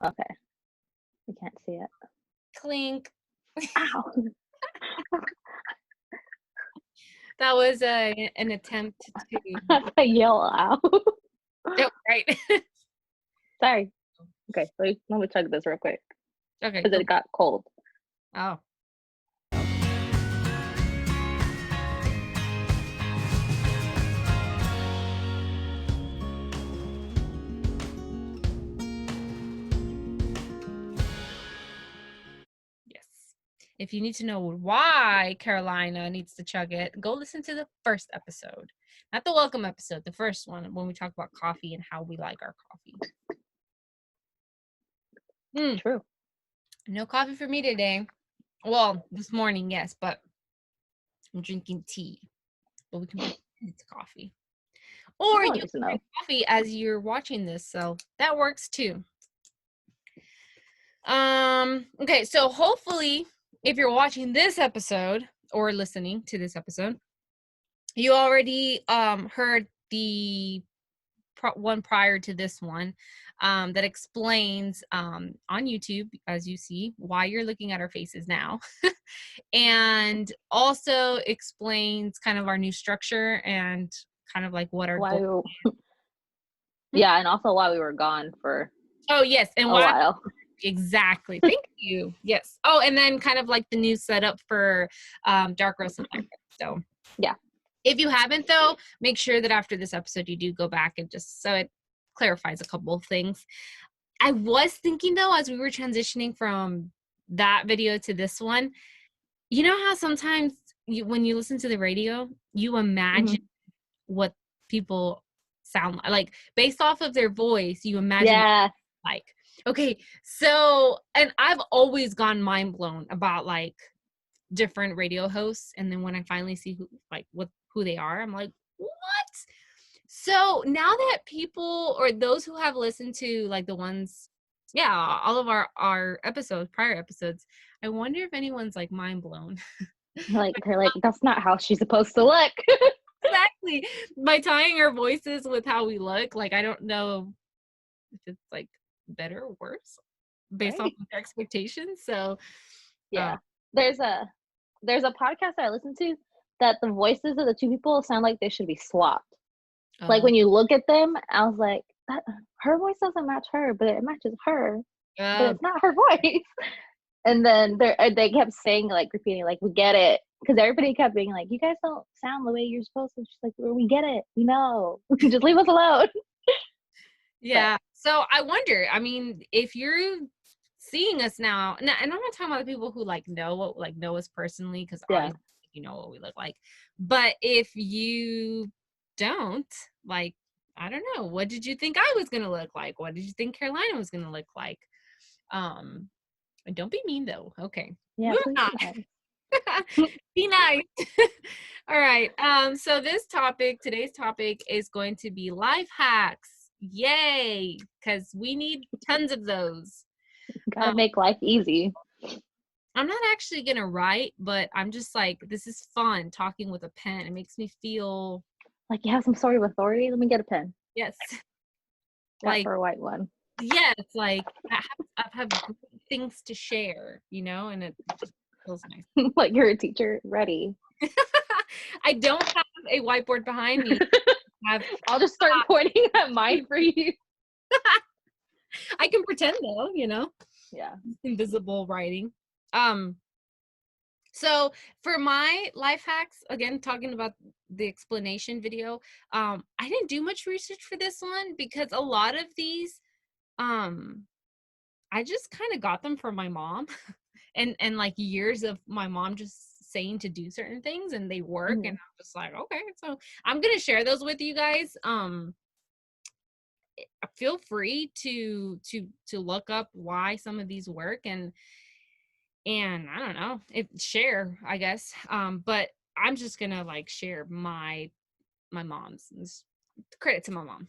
Okay. I can't see it. Clink. Ow. That was an attempt to. I yell ow. Oh, right. Sorry. Okay, let me chug this real quick Okay. because it got cold. Oh. Yes. If you need to know why Carolina needs to chug it, go listen to the first episode. Not the welcome episode, the first one, when we talk about coffee and how we like our coffee. True. No coffee for me today. Well, this morning, yes, but I'm drinking tea. But we can pretend it's coffee. Or you can drink coffee as you're watching this, so that works too. Okay, so hopefully if you're watching this episode or listening to this episode, you already heard the one prior to this one that explains on YouTube, as you see, why you're looking at our faces now. And also explains kind of our new structure and kind of like what our goal is. Yeah, and also why we were gone for yes, and a while. Exactly. Thank you. Yes. Oh, and then kind of like the new setup for Dark Roast and Light Roast. So yeah. If you haven't, though, make sure that after this episode you do go back and just so it clarifies a couple of things. I was thinking, though, as we were transitioning from that video to this one, you know how sometimes when you listen to the radio, you imagine what people sound like based off of their voice, you imagine like. Okay, so, and I've always gone mind blown about like different radio hosts, and then when I finally see who they are, I'm like, what? So now that people or those who have listened to like the ones, all of our episodes, prior episodes, I wonder if anyone's like mind blown. They're like, that's not how she's supposed to look. Exactly. By tying our voices with how we look, like I don't know if it's like better or worse based off of their expectations. So yeah. There's a podcast I listen to that the voices of the two people sound like they should be swapped. Like when you look at them, I was like, her voice doesn't match her, but it matches her. But it's not her voice. And then they kept saying, like, repeating, like, we get it. Because everybody kept being like, you guys don't sound the way you're supposed to. She's like, well, we get it. We know. Just leave us alone. Yeah. So I wonder, I mean, if you're seeing us now, and I'm not talking about the people who know us personally, because obviously you know what we look like. But if you don't, like, I don't know, what did you think I was gonna look like? What did you think Carolina was gonna look like? Don't be mean though. Okay. Yeah, be nice. All right. So today's topic is going to be life hacks. Yay, because we need tons of those. Gotta make life easy. I'm not actually gonna write, but I'm just like, this is fun talking with a pen. It makes me feel like you have some sort of authority. Let me get a pen. Yes. Like for a white one. Yes, like I have things to share, you know, and it just feels nice. Like you're a teacher, ready. I don't have a whiteboard behind me. I'll just start pointing at mine for you. I can pretend though, you know. Yeah. Invisible writing. So for my life hacks, again, talking about the explanation video, I didn't do much research for this one because a lot of these, I just kind of got them from my mom and like years of my mom just saying to do certain things and they work. And I'm just like, okay, so I'm going to share those with you guys. Feel free to look up why some of these work and I don't know, share, I guess. But I'm just gonna like share my mom's. Credit to my mom.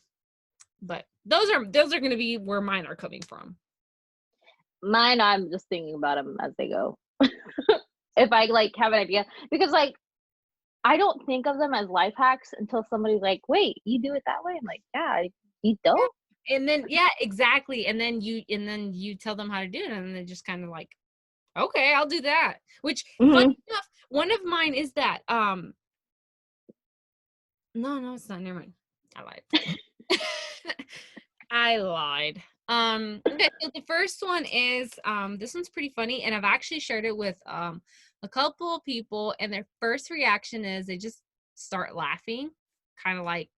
But those are gonna be where mine are coming from. Mine, I'm just thinking about them as they go. If I like have an idea, because like I don't think of them as life hacks until somebody's like, wait, you do it that way? I'm like, yeah, you don't? And then yeah, exactly. And then you tell them how to do it, and they're just kind of like, okay, I'll do that. Which funny enough, one of mine is that no, it's not. Never mind. I lied. I lied. Okay, so the first one is this one's pretty funny, and I've actually shared it with a couple of people, and their first reaction is they just start laughing, kind of like,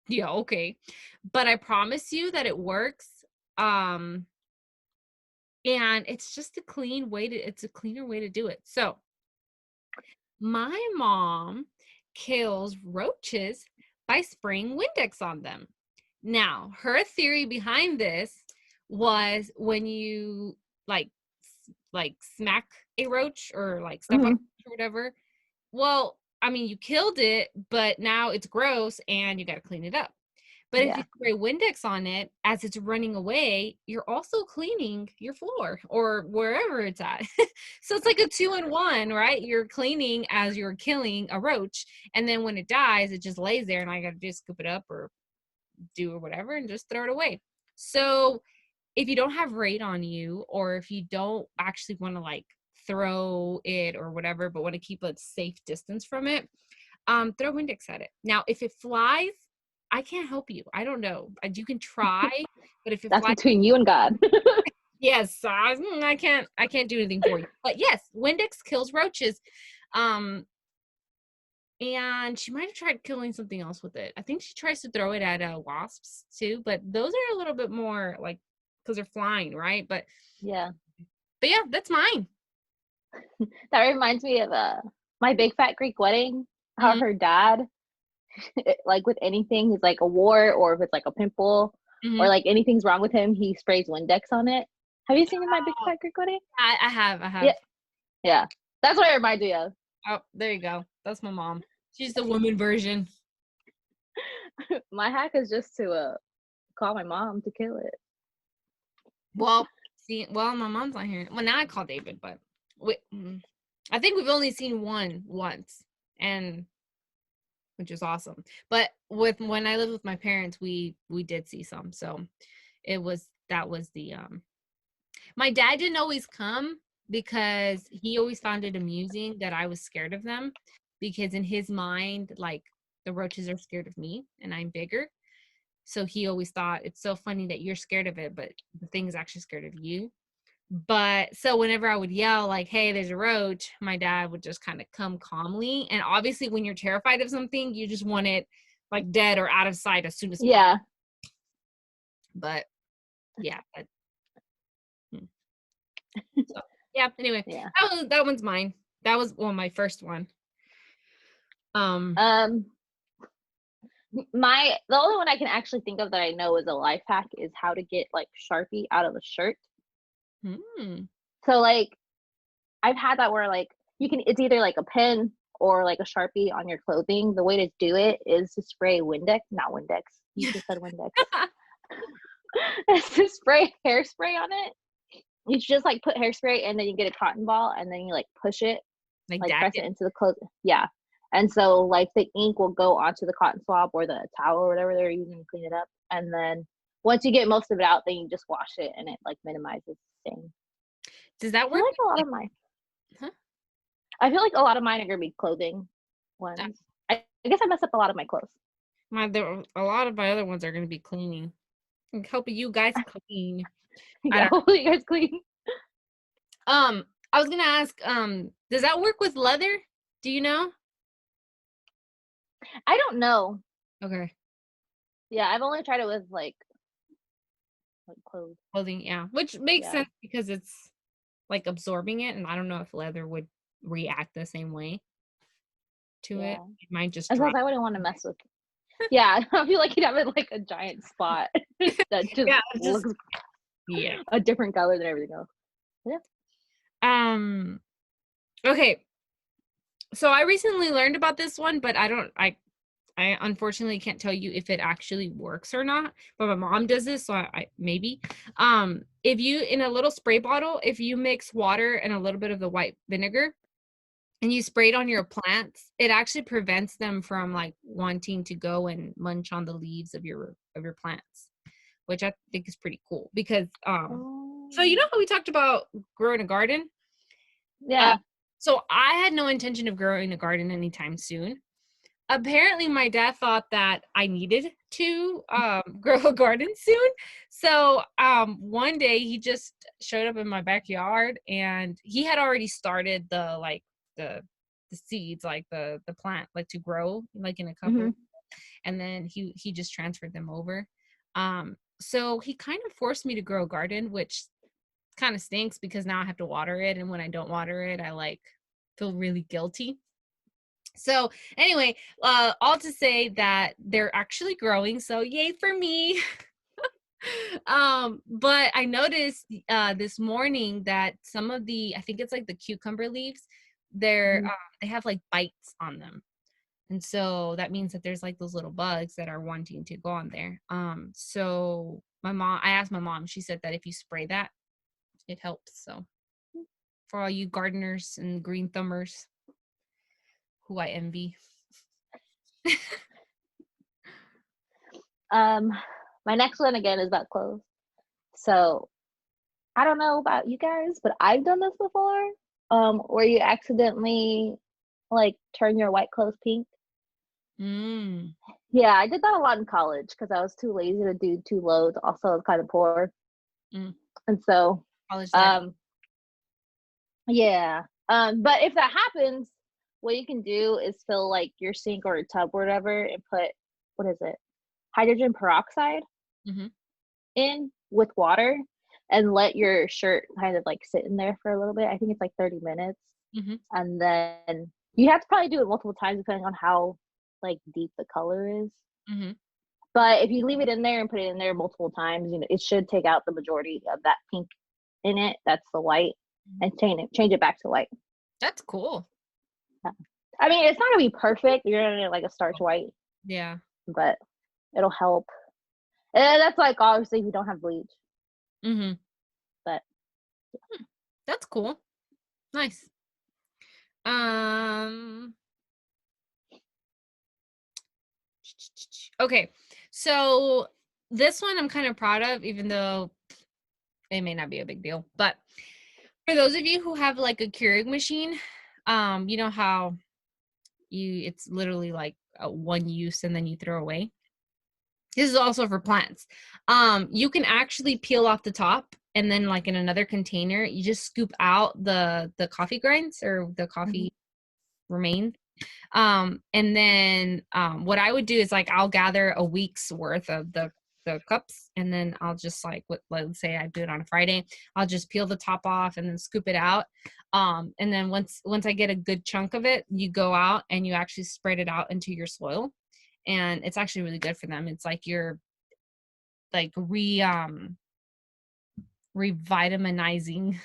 yeah, okay. But I promise you that it works. Um and it's just it's a cleaner way to do it. So my mom kills roaches by spraying Windex on them. Now, her theory behind this was when you like smack a roach or like step on it or whatever. Well, I mean, you killed it, but now it's gross and you got to clean it up. But if you spray Windex on it as it's running away, you're also cleaning your floor or wherever it's at. So it's like a 2-in-1, right? You're cleaning as you're killing a roach. And then when it dies, it just lays there and I got to just scoop it up or do or whatever and just throw it away. So if you don't have Raid on you, or if you don't actually want to like throw it or whatever, but want to keep a safe distance from it, throw Windex at it. Now, if it flies, I can't help you. I don't know. You can try, but if it That's flies, between you and God. yes, I can't do anything for you. But yes, Windex kills roaches. And she might have tried killing something else with it. I think she tries to throw it at wasps too, but those are a little bit more like because they're flying, right? But Yeah. yeah, that's mine. That reminds me of my big fat Greek wedding. How Mhm. her dad, like with anything, he's like a wart or if it's like a pimple or Mhm. like anything's wrong with him, he sprays Windex on it. Have you seen in my big fat Greek wedding? I have. Yeah, yeah. That's what it reminds me of. Oh, there you go. That's my mom. She's the woman version. My hack is just to call my mom to kill it. Well, see, my mom's not here. Well, now I call David, but I think we've only seen one once, and which is awesome. But when I lived with my parents, we did see some. So that was the my dad didn't always come because he always found it amusing that I was scared of them because in his mind, like the roaches are scared of me and I'm bigger. So he always thought it's so funny that you're scared of it, but the thing is actually scared of you. But so whenever I would yell like, "Hey, there's a roach," my dad would just kind of come calmly. And obviously when you're terrified of something, you just want it like dead or out of sight as soon as possible. Yeah. But yeah, so, yeah, anyway, Yeah. that one's mine. That was my first one. The only one I can actually think of that I know is a life hack is how to get like Sharpie out of a shirt. So like I've had that where like it's either like a pen or like a Sharpie on your clothing. The way to do it is to spray not Windex. You just said Windex. It's to spray hairspray on it. You just like put hairspray and then you get a cotton ball and then you like push it, like press it into the clothes. Yeah. And so like the ink will go onto the cotton swab or the towel or whatever they're using to clean it up. And then once you get most of it out, then you just wash it and it like minimizes stain. Does that work? I feel like a lot of mine. Huh? I feel like a lot of mine are gonna be clothing ones. I guess I mess up a lot of my clothes. A lot of my other ones are gonna be cleaning. I'm helping you guys clean. Yeah, hopefully you guys clean. I was gonna ask, does that work with leather? Do you know? I don't know. Okay. Yeah, I've only tried it with like clothes. Clothing, yeah. Which makes sense because it's like absorbing it, and I don't know if leather would react the same way to it. It might just As drop. I wouldn't want to mess with. Yeah, I feel like you'd have it like a giant spot that just looks a different color than everything else. Yeah. Okay. So I recently learned about this one, but I unfortunately can't tell you if it actually works or not. But my mom does this, so I maybe. If you in a little spray bottle, if you mix water and a little bit of the white vinegar and you spray it on your plants, it actually prevents them from like wanting to go and munch on the leaves of your plants. which I think is pretty cool because so Oh. you know how we talked about growing a garden? Yeah. So I had no intention of growing a garden anytime soon. Apparently my dad thought that I needed to grow a garden soon. So one day he just showed up in my backyard and he had already started the seeds, like the plant, like to grow like in a cup or, Hmm. and then he just transferred them over. So he kind of forced me to grow a garden, which kind of stinks because now I have to water it, and when I don't water it, I like feel really guilty. So anyway, all to say that they're actually growing, so yay for me. But I noticed this morning that some of the, I think it's like the cucumber leaves, Hmm. they have like bites on them. And so that means that there's like those little bugs that are wanting to go on there. So I asked my mom, she said that if you spray that, it helps. So for all you gardeners and green thumbers who I envy. Um, my next one again is about clothes. So I don't know about you guys, but I've done this before. Where you accidentally like turn your white clothes pink. Mm, Yeah, I did that a lot in college because I was too lazy to do two loads. Also, I was kind of poor, mm. and so, College life. um, yeah. But if that happens, what you can do is fill like your sink or a tub or whatever, and put what is it, hydrogen peroxide Mm-hmm. in with water, and let your shirt kind of like sit in there for a little bit. I think it's like 30 minutes, Mm-hmm. and then you have to probably do it multiple times depending on how like deep the color is. Mm-hmm. But if you leave it in there and put it in there multiple times, you know, it should take out the majority of that pink in it. That's the white, and change it back to white. That's cool. Yeah. I mean, it's not gonna be perfect. You're gonna get like a starch white, Yeah. but it'll help. And that's like obviously if you don't have bleach, Mm-hmm. but That's cool. Nice. Um, okay. So this one I'm kind of proud of, even though it may not be a big deal. But for those of you who have like a Keurig machine, you know how it's literally like a one use and then you throw away. This is also for plants. You can actually peel off the top, and then like in another container, you just scoop out the coffee grinds or the mhm. coffee remains. And then what I would do is like I'll gather a week's worth of the cups, and then I'll just like let's say I do it on a Friday, I'll just peel the top off and then scoop it out. And then once I get a good chunk of it, you go out and you actually spread it out into your soil, and it's actually really good for them. It's like you're like revitaminizing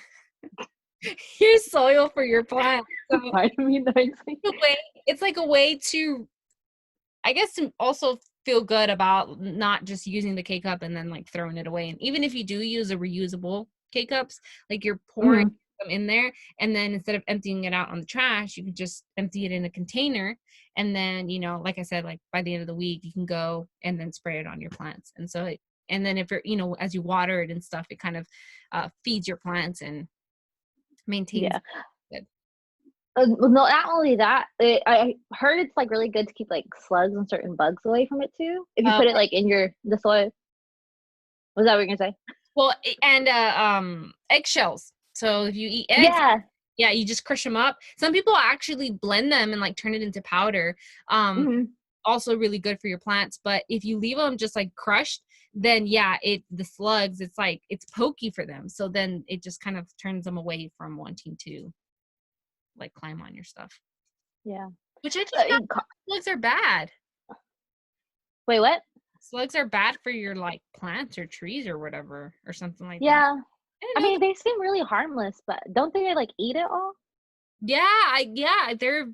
your soil for your plant. So Vitamin in a way, it's like a way to, I guess, to also feel good about not just using the K cup and then like throwing it away. And even if you do use a reusable K cups, like you're pouring Mhm. them in there, and then instead of emptying it out on the trash, you can just empty it in a container. And then, like I said, like by the end of the week, you can go and then spray it on your plants. And so, and then if you're, as you water it and stuff, it kind of feeds your plants and maintains Yeah. it. Well, no, not only that, I heard it's like really good to keep like slugs and certain bugs away from it too. If you Uh, put it like in the soil. Was that what you're gonna say? well, and eggshells. So if you eat eggs, Yeah. yeah, you just crush them up. Some people actually blend them and like turn it into powder. Hmm. Also really good for your plants. But if you leave them just like crushed, then yeah, the slugs, it's like it's pokey for them. So then it just kind of turns them away from wanting to like climb on your stuff. Yeah. Which I Uh, didn't know slugs are bad. Wait, what? Slugs are bad for your like plants or trees or whatever or something like that. Yeah. I didn't I know mean, that. they seem really harmless, but don't they like eat it all? Yeah, they're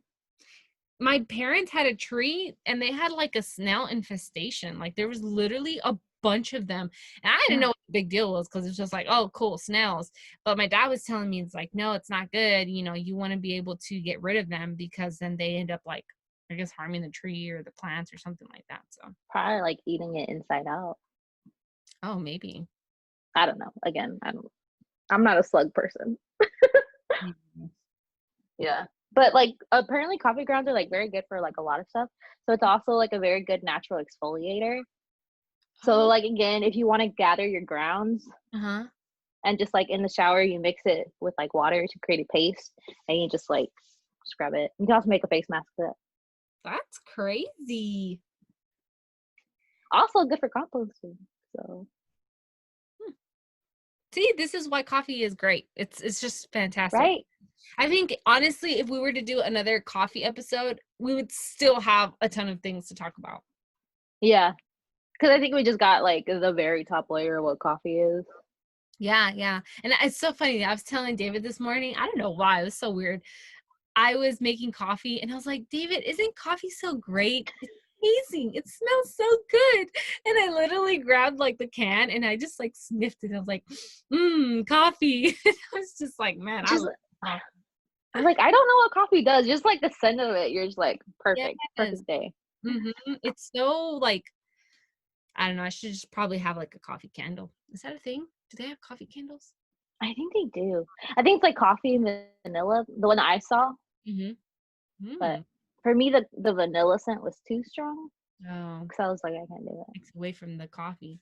my parents had a tree and they had like a snail infestation. Like there was literally a bunch of them. And I didn't know what the big deal was because it's just like, oh, cool, snails. But my dad was telling me it's like, no, it's not good. You want to be able to get rid of them because then they end up like, I guess, harming the tree or the plants or something like that. So Probably like eating it inside out. Oh, maybe. I don't know. Again, I'm not a slug person. Mhm. Yeah. But like apparently coffee grounds are like very good for like a lot of stuff. So it's also like a very good natural exfoliator. So Oh, like again, if you want to gather your grounds uh-huh. and just like in the shower you mix it with like water to create a paste and you just like scrub it. You can also make a face mask with it. That's crazy. Also good for composting. So Hmm. See, this is why coffee is great. It's just fantastic. right? I think honestly, if we were to do another coffee episode, we would still have a ton of things to talk about. Yeah. Because I think we just got like the very top layer of what coffee is. Yeah, yeah. And it's so funny. I was telling David this morning, I don't know why, it was so weird. I was making coffee and I was like, David, isn't coffee so great? It's amazing. It smells so good. And I literally grabbed like the can and I just like sniffed it. I was like, coffee. I was just like, man, I Just love coffee. I'm like, I don't know what coffee does. Just like the scent of it, you're just like perfect, Yes. perfect day. It's so like, I don't know. I should just probably have like a coffee candle. Is that a thing? Do they have coffee candles? I think they do. I think it's like coffee and vanilla, the one that I saw. But Mm-hmm. for me, the vanilla scent was too strong. Oh, Because I was like, I can't do takes away from the coffee.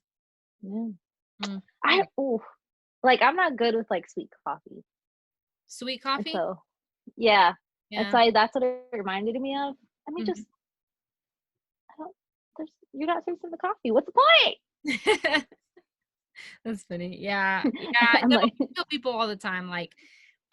it. Yeah. Mm. Ooh, like I'm not good with like sweet coffee. Sweet And coffee? so, yeah. And Yeah. so that's what it reminded me of. I mean, Mhm. just, I don't, you're not tasting the coffee. What's the point? That's funny. Yeah. Yeah. I'm No, like, I tell people all the time, like,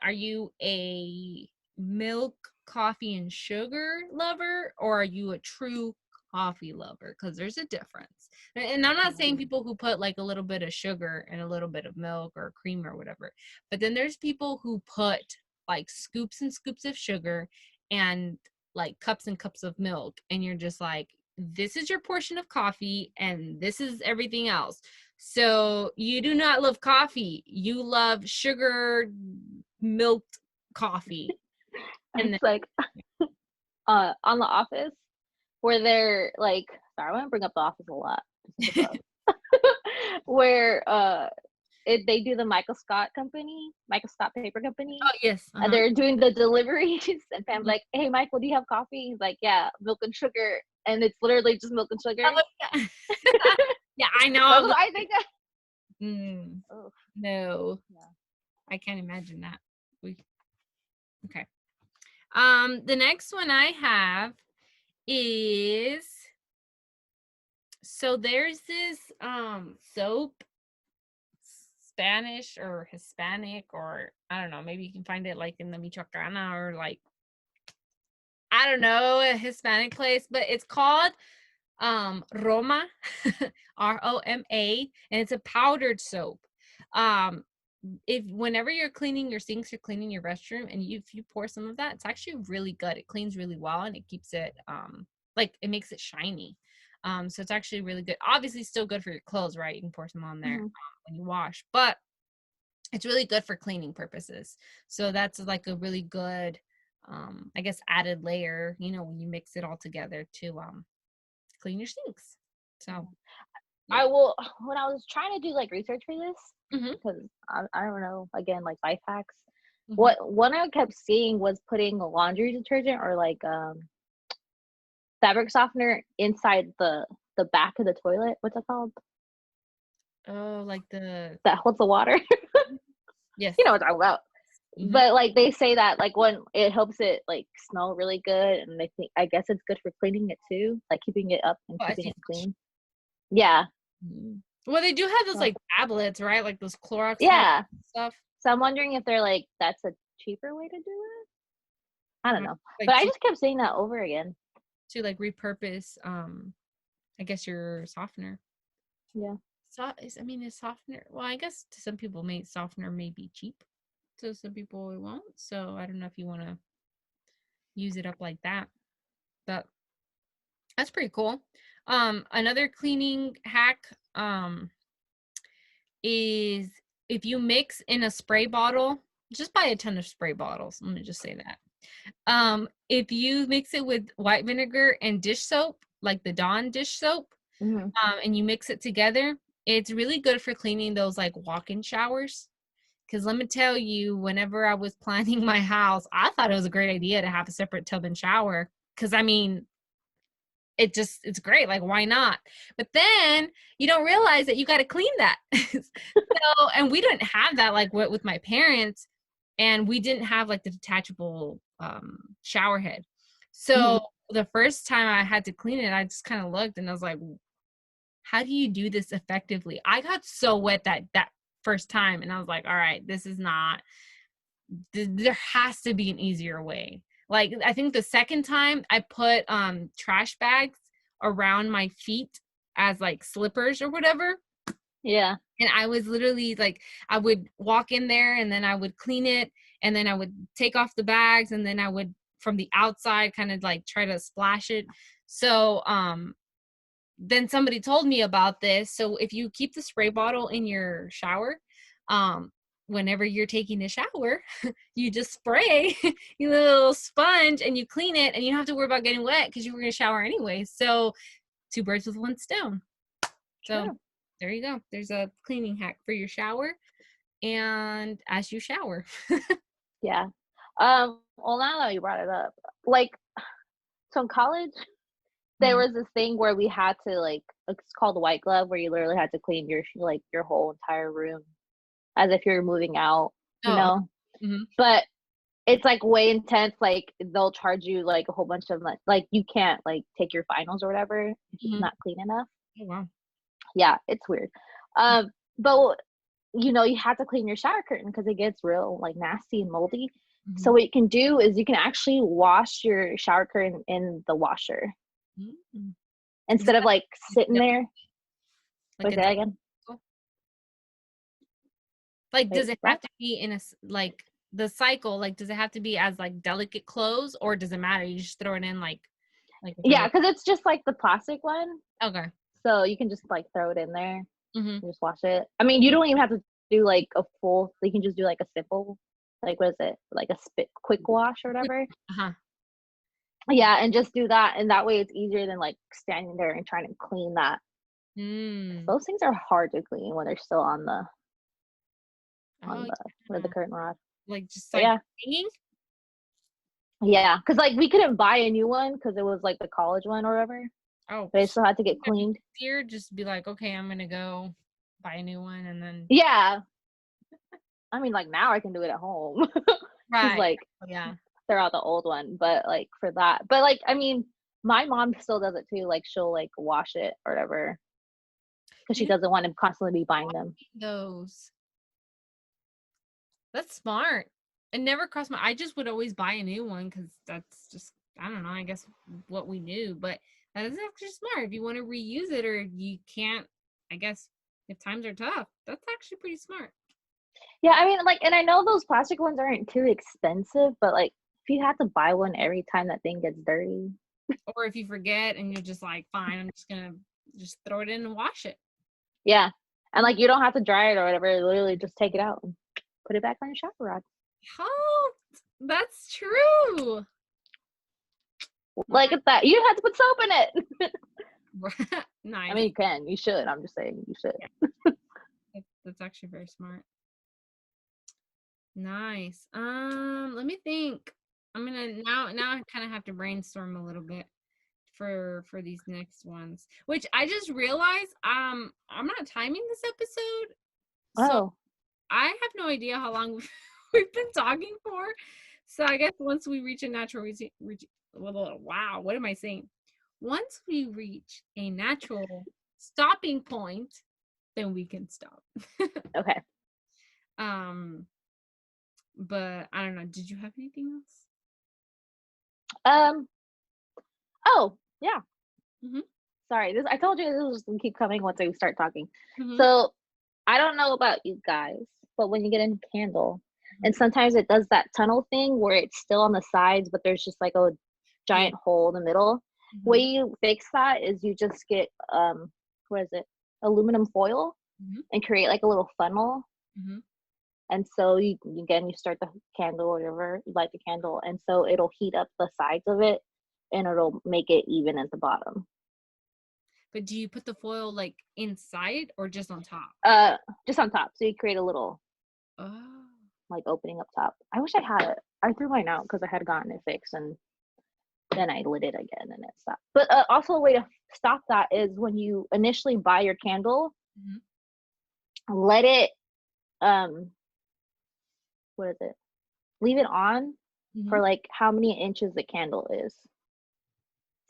are you a milk, coffee, and sugar lover, or are you a true coffee lover? Because there's a difference. And I'm not saying people who put like a little bit of sugar and a little bit of milk or cream or whatever, but then there's people who put like scoops and scoops of sugar and like cups and cups of milk, and you're just like, this is your portion of coffee, and this is everything else. So you do not love coffee. You love sugar milked coffee. And then, it's like, on The Office, where they're like, sorry, I want to bring up The Office a lot. Where they do the Michael Scott Paper Company, oh yes. and Uh-huh. they're doing the deliveries, and Pam's Mhm. like, "Hey, Michael, do you have coffee?" He's like, "Yeah, milk and sugar," and it's literally just milk and sugar. Oh, yeah. Yeah, I That's know. what I think. Mm, Oh, no, yeah. I can't imagine that. We okay. The next one I have is, so there's this soap, Spanish or Hispanic, or I don't know, maybe you can find it like in the Michoacana or like, I don't know, a Hispanic place, but it's called Roma, Roma, and it's a powdered soap. Um, if whenever you're cleaning your sinks or cleaning your restroom, and if you pour some of that, it's actually really good. It cleans really well and it keeps it like it makes it shiny. So it's actually really good. Obviously, still good for your clothes, right? You can pour some on there Mm-hmm. when you wash, but it's really good for cleaning purposes. So that's like a really good, I guess, added layer, when you mix it all together to clean your sinks. So, yeah. I will. When I was trying to do like research for this, Mhm, because I don't know, again, like life hacks. mhm. What one I kept seeing was putting laundry detergent or like fabric softener inside the back of the toilet. What's it called? Oh, like the That holds the water. yes. You know what I'm talking about. Mhm. But like they say that like when it helps it like smell really good, and they think I guess it's good for cleaning it too, like keeping it up and Oh, I keeping see. it clean. Yeah. Mhm. Well, they do have those, So like, tablets, right? Like, those Clorox tablets yeah. and stuff. So I'm wondering if they're like that's a cheaper way to do it. I don't know. Like, But I just kept saying that over again. like, repurpose, I guess your softener. Yeah. Is softener, well, I guess to some people, softener may be cheap. To some people, it won't. So, I don't know if you wanna use it up like that, but that's pretty cool. Another cleaning hack, is if you mix in a spray bottle, just buy a ton of spray bottles. Let me just say that. If you mix it with white vinegar and dish soap, like the Dawn dish soap, Hmm. and you mix it together, It's really good for cleaning those like walk-in showers. Because let me tell you, whenever I was planning my house, I thought it was a great idea to have a separate tub and shower. Because I mean, it's great. Like, why not? But then you don't realize that you got to clean that. So, and we didn't have that like with my parents, and we didn't have like the detachable shower head. So the first time I had to clean it, I just kind of looked and I was like, how do you do this effectively? I got so wet that first time, and I was like, all right, this is not, there has to be an easier way. Like, I think the second time I put trash bags around my feet as like slippers or whatever. Yeah. And I was literally like, I would walk in there and then I would clean it, and then I would take off the bags, and then I would from the outside kind of like try to splash it. So then somebody told me about this. So if you keep the spray bottle in your shower, whenever you're taking a shower, you just spray your little sponge and you clean it, and you don't have to worry about getting wet because you were going to shower anyway. So 2 birds with 1 stone. So True. there you go. There's a cleaning hack for your shower and as you shower. Yeah. Well, now that you brought it up, like, so in college, there was this thing where we had to, like, it's called the white glove, where you literally had to clean your like your whole entire room as if you're moving out, you Oh, know. mm-hmm. But it's like way intense. Like, they'll charge you like a whole bunch of like you can't like take your finals or whatever if it's Mm-hmm. not clean enough. Oh, wow. Yeah, it's weird. But you know, you have to clean your shower curtain because it gets real like nasty and moldy. Mm-hmm. So what you can do is you can actually wash your shower curtain in the washer Mm-hmm. instead of like sitting there. Like Wait, say that again. Like, Wait, does it have what? to be in like the cycle? Like, does it have to be as like delicate clothes, or does it matter? You just throw it in like if it Yeah, was because it's just like the plastic one, okay. so you can just like throw it in there Mm-hmm. and just wash it. I mean, you don't even have to do like a full. You can just do like a simple, like what is it, like a quick wash or whatever. Uh-huh. Yeah, and just do that, and that way it's easier than like standing there and trying to clean that. Those things are hard to clean when they're still on the Oh, with the curtain rod. like just But like yeah, hanging? yeah, because like we couldn't buy a new one because it was like the college one or whatever. Oh, But it still had to get cleaned. here, just be like, okay, I'm gonna go buy a new one, and then Yeah, I mean, like now I can do it at home. Just right, like yeah. throw out the old one, but like for that, but like I mean, my mom still does it too. Like she'll like wash it or whatever because she You doesn't want to constantly be buying them. those. That's smart. It never crossed my. I just would always buy a new one because that's just, I don't know. I guess what we knew, but that is actually smart. If you want to reuse it, or you can't, I guess if times are tough, that's actually pretty smart. Yeah, I mean, like, and I know those plastic ones aren't too expensive, but like if you have to buy one every time that thing gets dirty. Or if you forget and you're just like, fine, I'm just gonna just throw it in and wash it. Yeah, and like you don't have to dry it or whatever. Literally, just take it out and put it back on your shower rod. Oh, that's true. Like at that, you don't have to put soap in it. Nice. I mean, you can. You should. I'm just saying, you should. That's actually very smart. Nice. Let me think. I'm gonna now I kind of have to brainstorm a little bit for these next ones. Which I just realized I'm not timing this episode, so Oh, I have no idea how long we've been talking for. So I guess once we reach a natural wow, what am I saying? Once we reach a natural stopping point, then we can stop. okay. But I don't know. Did you have anything else? Um. Oh, yeah. Mm-hmm. Sorry. This I told you this was gonna keep coming once I start talking. Mm-hmm. So I don't know about you guys, but when you get a candle, and sometimes it does that tunnel thing where it's still on the sides, but there's just like a giant hole in the middle. Mm-hmm. Way you fix that is you just get what is it? Aluminum foil and create like a little funnel. Mm-hmm. And so you start the candle or whatever, you light the candle, and so it'll heat up the sides of it and it'll make it even at the bottom. But do you put the foil like inside or just on top? Just on top. So you create a little Oh. like opening up top. I wish I had it. I threw mine out because I had gotten it fixed, and then I lit it again and it stopped. But also a way to stop that is when you initially buy your candle, let it what is it? Leave it on for like how many inches the candle is.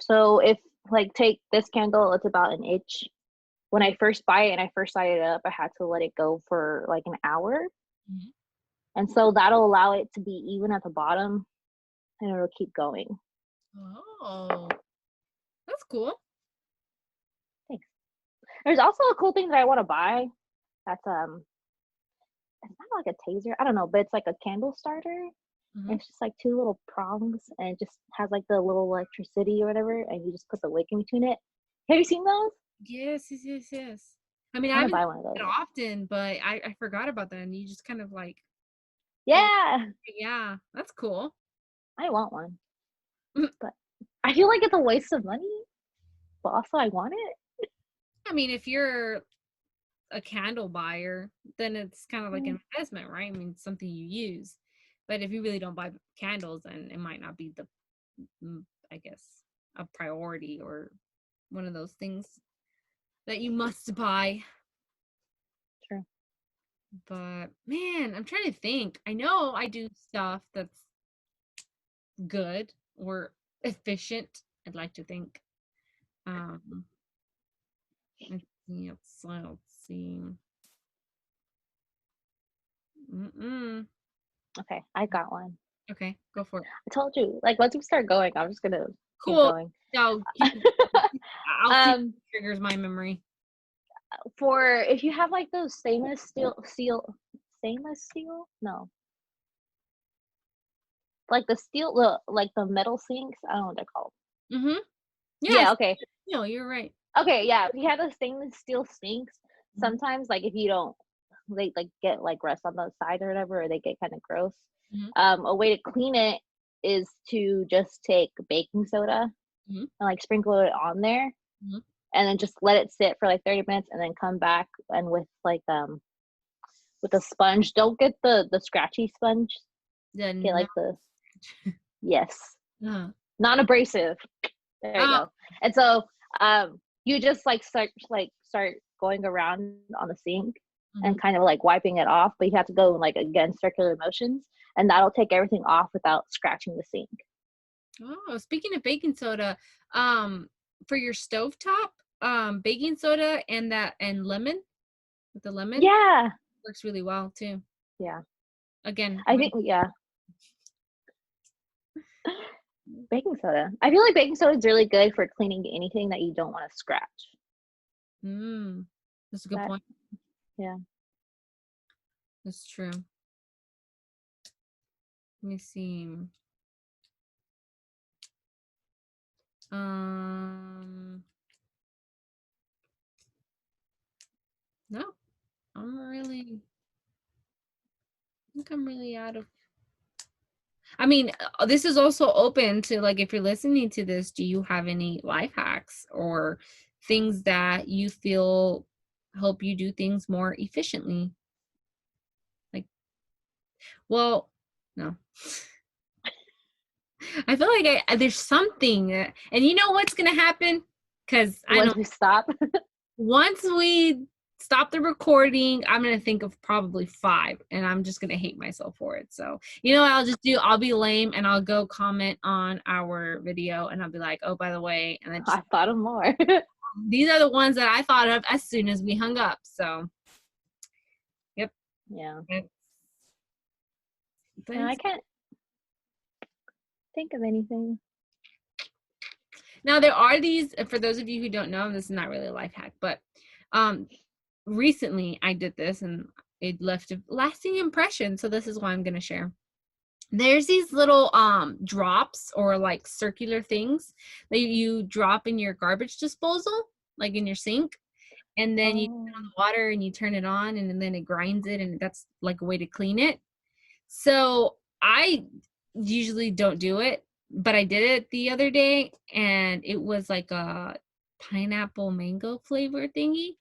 So if like take this candle, it's about an inch. When I first buy it and I first light it up, I had to let it go for like an hour. And so that'll allow it to be even at the bottom and it'll keep going. Oh, that's cool. Thanks. There's also a cool thing that I want to buy. That's it's not like a taser. I don't know, but it's like a candle starter. It's just like 2 little prongs and it just has like the little electricity or whatever, and you just put the wick in between it. Have you seen those? Yes. I mean, I want to haven't buy one of those. it often, but I forgot about that, and you just kind of like, yeah, that's cool. I want one, but I feel like it's a waste of money, but also I want it. I mean, if you're a candle buyer, then it's kind of like an investment, right? I mean, it's something you use. But if you really don't buy candles, then it might not be the, I guess, a priority or one of those things that you must buy. True. But man, I'm trying to think. I know I do stuff that's good or efficient, I'd like to think. Let's see. Okay, I got one. Okay, go for it. I told you, like once we start going, I'm just gonna keep Cool. going. No, I'll see if it triggers my memory. For if you have like those stainless steel, no, like the steel, like the metal sinks. I don't know what they're called. Yes. Yeah. Okay. No, you're right. Okay. Yeah. If you have those stainless steel sinks, sometimes like if you don't, they like get like rust on the side or whatever, or they get kind of gross. A way to clean it is to just take baking soda and like sprinkle it on there, and then just let it sit for like 30 minutes, and then come back and with like with a sponge. Don't get the scratchy sponge. Get like the yes, non-abrasive. There you go. And so you just like start going around on the sink and kind of like wiping it off, but you have to go like again circular motions, and that'll take everything off without scratching the sink. Oh, speaking of baking soda, for your stovetop, baking soda and lemon with the lemon, works really well too. Yeah. Again, I think baking soda. I feel like baking soda is really good for cleaning anything that you don't want to scratch. That's a good point. Yeah. That's true. Let me see. No, I think I'm really out of. I mean, this is also open to like, if you're listening to this, do you have any life hacks or things that you feel help you do things more efficiently? Like, well, no. I feel like there's something, and you know what's gonna happen? Because once we stop, once we stop the recording, I'm gonna think of probably 5, and I'm just gonna hate myself for it. So you know what I'll just do? I'll be lame, and I'll go comment on our video, and I'll be like, "Oh, by the way," and then I thought of more. These are the ones that I thought of as soon as we hung up. So, yep. Yeah. I can't think of anything. Now there are these, for those of you who don't know, this is not really a life hack, but recently I did this and it left a lasting impression. So this is why I'm going to share. There's these little drops or like circular things that you drop in your garbage disposal, like in your sink. And then you put on the water and you turn it on, and then it grinds it, and that's like a way to clean it. So I usually don't do it, but I did it the other day, and it was like a pineapple mango flavor thingy.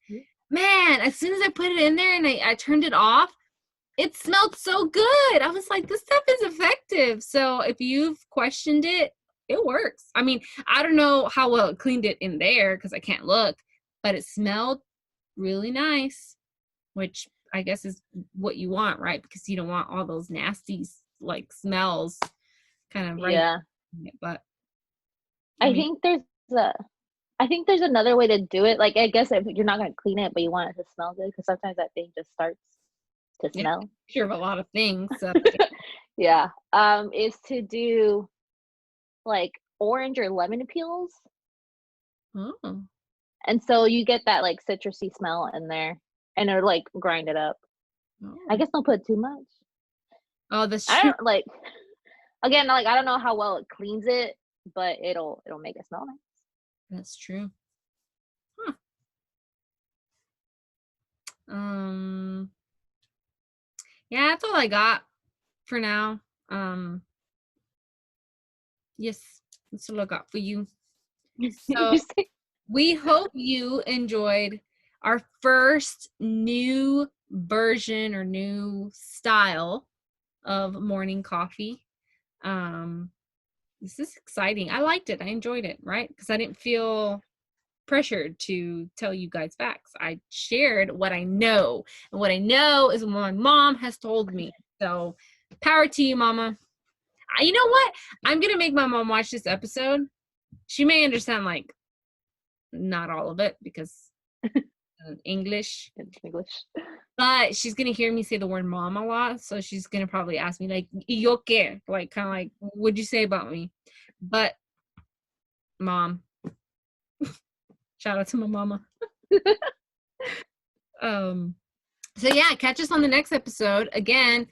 Man, as soon as I put it in there and I turned it off, it smelled so good. I was like, this stuff is effective. So if you've questioned it, it works. I mean, I don't know how well it cleaned it in there because I can't look, but it smelled really nice, which I guess is what you want, right? Because you don't want all those nasty like smells kind of right. Yeah. But I think there's another way to do it. Like, I guess if you're not going to clean it, but you want it to smell good, because sometimes that thing just starts to smell. Sure of a lot of things. So. Yeah. Is to do like orange or lemon peels. Oh. And so you get that like citrusy smell in there, and it'll like grind it up. Oh. I guess don't put too much. Oh, that's I true. don't like. Again, like I don't know how well it cleans it, but it'll make it smell nice. That's true. Huh. Yeah, that's all I got for now. Yes, that's all I got for you. So we hope you enjoyed our first new version or new style of morning coffee. This is exciting. I liked it. I enjoyed it, right? Because I didn't feel pressured to tell you guys facts. I shared what I know, and what I know is what my mom has told me. So power to you, mama. You know what? I'm gonna make my mom watch this episode. She may understand like not all of it because English, but she's gonna hear me say the word mom a lot, so she's gonna probably ask me like yo qué, like kind of like what'd you say about me. But mom, shout out to my mama. So yeah, catch us on the next episode. Again,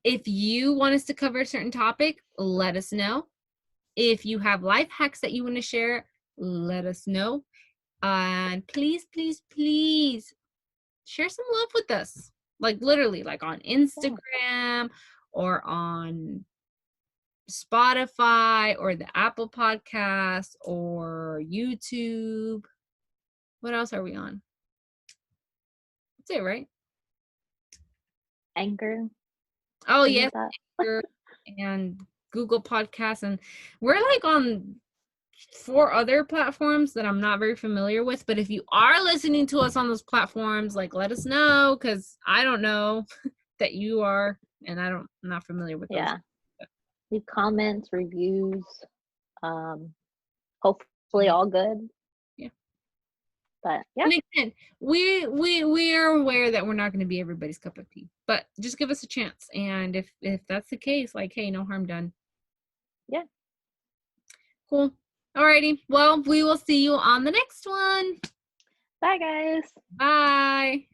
if you want us to cover a certain topic, let us know. If you have life hacks that you want to share, let us know. And please, please, please share some love with us. Like literally, like on Instagram or on Spotify or the Apple Podcast or YouTube. What else are we on? That's it, right? Anchor. Oh, yes. Anchor and Google Podcasts. And we're like on 4 other platforms that I'm not very familiar with. But if you are listening to us on those platforms, like let us know, because I don't know that you are, and I'm not familiar with those. Yeah. Leave comments, reviews. Hopefully all good. Yeah. But yeah. And again, we are aware that we're not going to be everybody's cup of tea, but just give us a chance. And if that's the case, like, hey, no harm done. Yeah. Cool. Alrighty. Well, we will see you on the next one. Bye, guys. Bye.